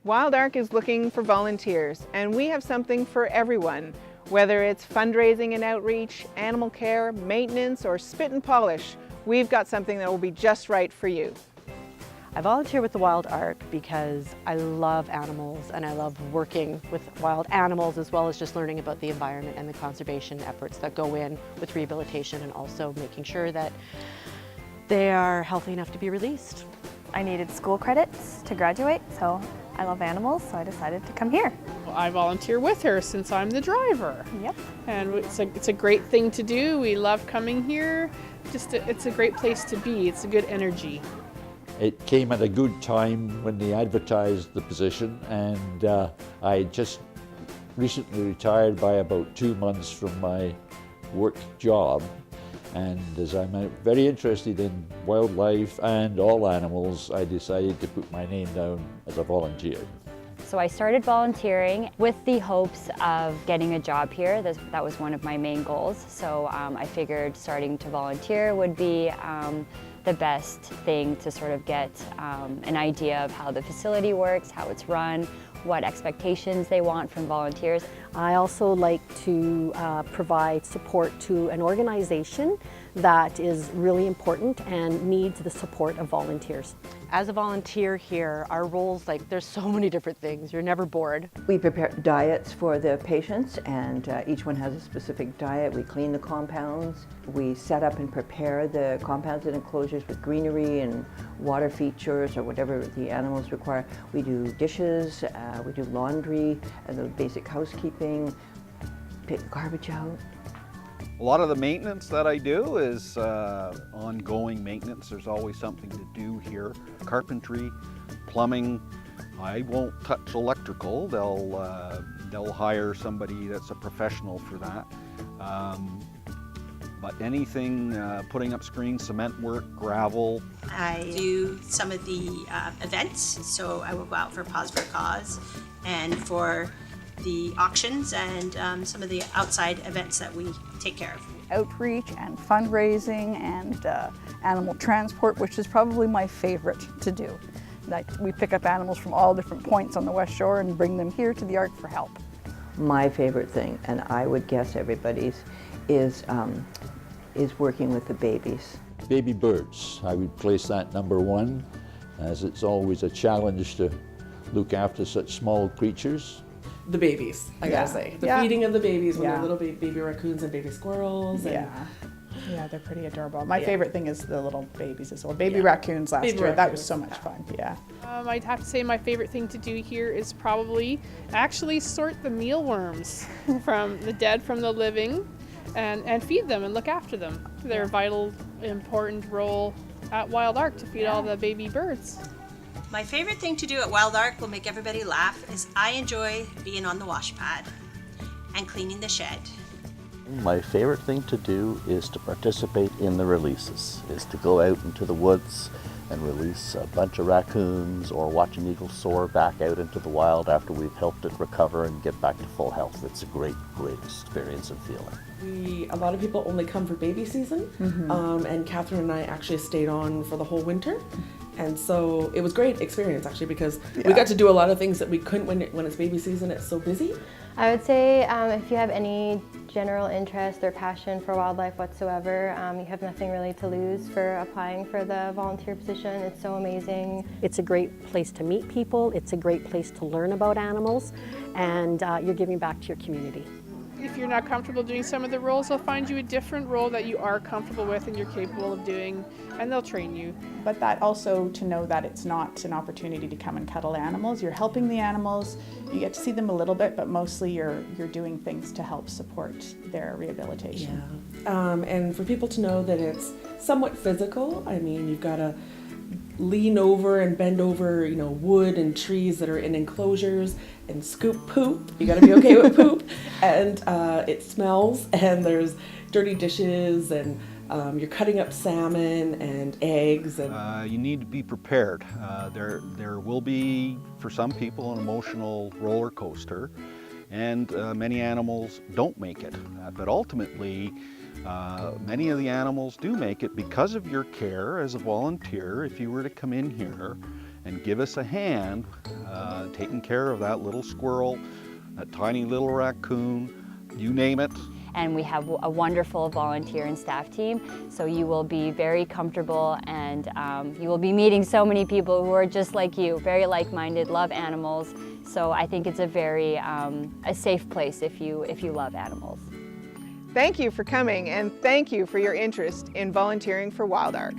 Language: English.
Wild Ark is looking for volunteers, and we have something for everyone. Whether it's fundraising and outreach, animal care, maintenance, or spit and polish, we've got something that will be just right for you. I volunteer with the Wild Ark because I love animals and I love working with wild animals, as well as just learning about the environment and the conservation efforts that go in with rehabilitation, and also making sure that they are healthy enough to be released. I needed school credits to graduate, so I love animals, so I decided to come here. I volunteer with her since I'm the driver. Yep. And it's a great thing to do. We love coming here. It's a great place to be. It's a good energy. It came at a good time when they advertised the position, and I just recently retired by about 2 months from my work job. And as I'm very interested in wildlife and all animals, I decided to put my name down as a volunteer. So I started volunteering with the hopes of getting a job here. That was one of my main goals. So I figured starting to volunteer would be the best thing to sort of get an idea of how the facility works, how it's run, what expectations they want from volunteers. I also like to provide support to an organization that is really important and needs the support of volunteers. As a volunteer here, our roles, there's so many different things. You're never bored. We prepare diets for the patients, and each one has a specific diet. We clean the compounds. We set up and prepare the compounds and enclosures with greenery and water features or whatever the animals require. We do dishes, we do laundry, and the basic housekeeping, pick the garbage out. A lot of the maintenance that I do is ongoing maintenance. There's always something to do here. Carpentry, plumbing. I won't touch electrical. They'll hire somebody that's a professional for that. But anything, putting up screens, cement work, gravel. I do some of the events, so I will go out for Pause for Cause and for the auctions and some of the outside events that we take care of. Outreach and fundraising and animal transport, which is probably my favorite to do. We pick up animals from all different points on the West Shore and bring them here to the Ark for help. My favorite thing, and I would guess everybody's, is working with the babies. Baby birds, I would place that number one, as it's always a challenge to look after such small creatures. The babies, I gotta say. The feeding of the babies when they're little baby raccoons and baby squirrels. And yeah, they're pretty adorable. My favorite thing is the little babies as well. Baby raccoons last year. That was so much fun, I'd have to say my favorite thing to do here is probably actually sort the mealworms from the dead from the living and feed them and look after them. They're a vital, important role at Wild Ark to feed all the baby birds. My favorite thing to do at Wild Ark will make everybody laugh is I enjoy being on the wash pad and cleaning the shed. My favorite thing to do is to participate in the releases, is to go out into the woods and release a bunch of raccoons or watch an eagle soar back out into the wild after we've helped it recover and get back to full health. It's a great, great experience and feeling. A lot of people only come for baby season, and Catherine and I actually stayed on for the whole winter. And so it was a great experience actually, because we got to do a lot of things that we couldn't when it's baby season. It's so busy. I would say if you have any general interest or passion for wildlife whatsoever, you have nothing really to lose for applying for the volunteer position. It's so amazing. It's a great place to meet people. It's a great place to learn about animals, and you're giving back to your community. If you're not comfortable doing some of the roles, they'll find you a different role that you are comfortable with and you're capable of doing, and they'll train you. But that also to know that it's not an opportunity to come and cuddle animals. You're helping the animals. You get to see them a little bit, but mostly you're doing things to help support their rehabilitation. And for people to know that it's somewhat physical. I mean, you've got to lean over and bend over, wood and trees that are in enclosures and scoop poop. You got to be okay with poop. And it smells, and there's dirty dishes, and you're cutting up salmon and eggs. And you need to be prepared. There will be, for some people, an emotional roller coaster, and many animals don't make it. But ultimately, many of the animals do make it because of your care as a volunteer. If you were to come in here and give us a hand, taking care of that little squirrel, that tiny little raccoon, you name it. And we have a wonderful volunteer and staff team, so you will be very comfortable, and you will be meeting so many people who are just like you, very like-minded, love animals. So I think it's a very a safe place if you love animals. Thank you for coming, and thank you for your interest in volunteering for Wild Ark.